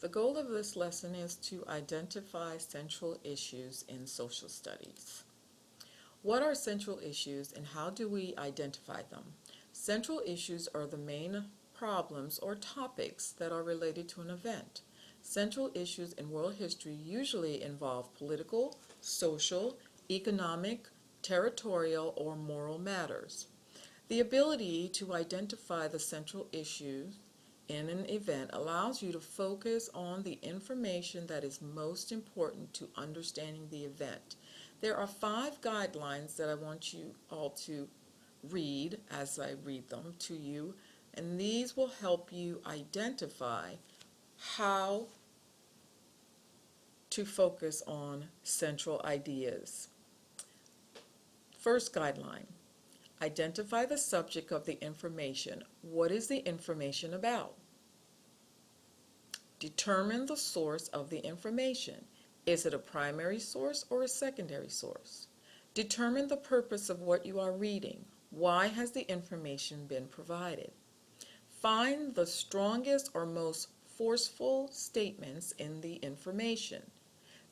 The goal of this lesson is to identify central issues in social studies. What are central issues and how do we identify them? Central issues are the main problems or topics that are related to an event. Central issues in world history usually involve political, social, economic, territorial, or moral matters. The ability to identify the central issues in an event allows you to focus on the information that is most important to understanding the event. There are 5 guidelines that I want you all to read as I read them to you, and these will help you identify how to focus on central ideas. First guideline, identify the subject of the information. What is the information about? Determine the source of the information. Is it a primary source or a secondary source? Determine the purpose of what you are reading. Why has the information been provided? Find the strongest or most forceful statements in the information.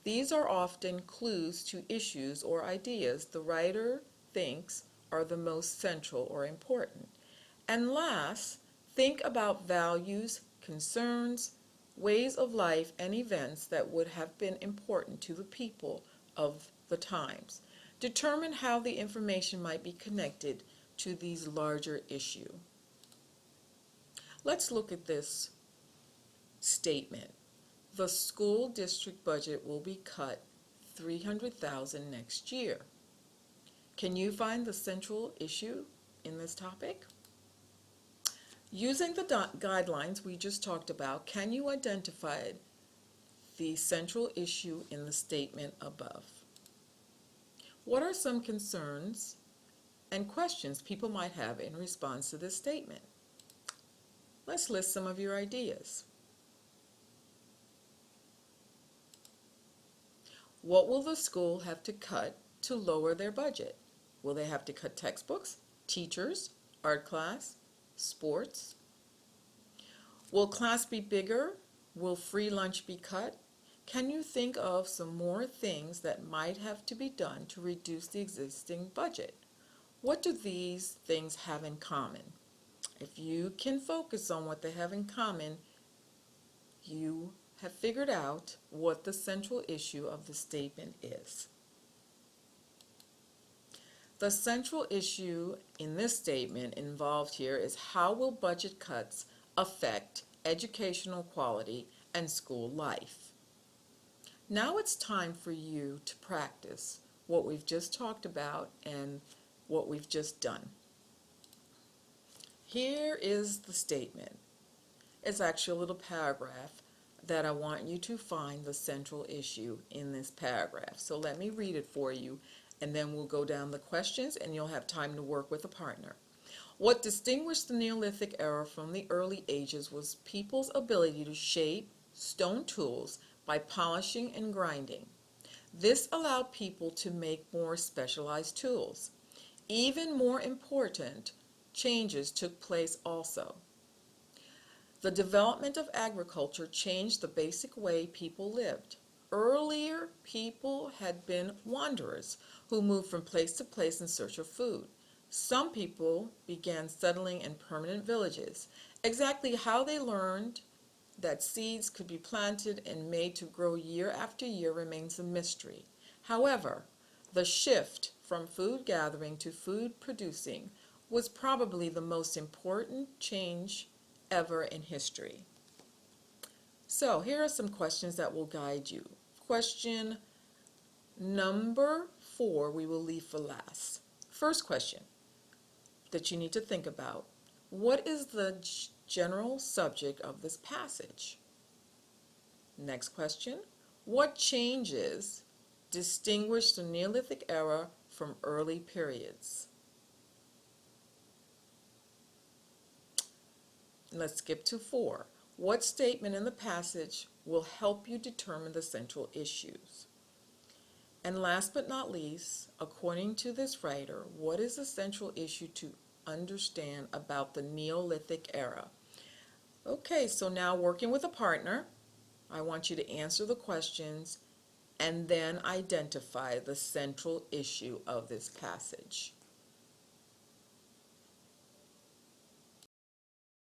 These are often clues to issues or ideas the writer thinks are the most central or important. And last, think about values, concerns, ways of life, and events that would have been important to the people of the times. Determine how the information might be connected to these larger issues. Let's look at this statement. The school district budget will be cut $300,000 next year. Can you find the central issue in this topic? Using the guidelines we just talked about, can you identify the central issue in the statement above? What are some concerns and questions people might have in response to this statement? Let's list some of your ideas. What will the school have to cut to lower their budget? Will they have to cut textbooks, teachers, art class, sports? Will class be bigger? Will free lunch be cut? Can you think of some more things that might have to be done to reduce the existing budget? What do these things have in common? If you can focus on what they have in common, you have figured out what the central issue of the statement is. The central issue in this statement involved here is how will budget cuts affect educational quality and school life? Now it's time for you to practice what we've just talked about and what we've just done. Here is the statement. It's actually a little paragraph that I want you to find the central issue in this paragraph. So let me read it for you, and then we'll go down the questions and you'll have time to work with a partner. What distinguished the Neolithic era from the early ages was people's ability to shape stone tools by polishing and grinding. This allowed people to make more specialized tools. Even more important changes took place also. The development of agriculture changed the basic way people lived. Earlier, people had been wanderers who moved from place to place in search of food. Some people began settling in permanent villages. Exactly how they learned that seeds could be planted and made to grow year after year remains a mystery. However, the shift from food gathering to food producing was probably the most important change ever in history. So here are some questions that will guide you. Question number 4 we will leave for last. First question that you need to think about. What is the general subject of this passage? Next question. What changes distinguish the Neolithic era from early periods? Let's skip to 4. What statement in the passage will help you determine the central issues? And last but not least, according to this writer, what is the central issue to understand about the Neolithic era? Okay, so now working with a partner, I want you to answer the questions and then identify the central issue of this passage.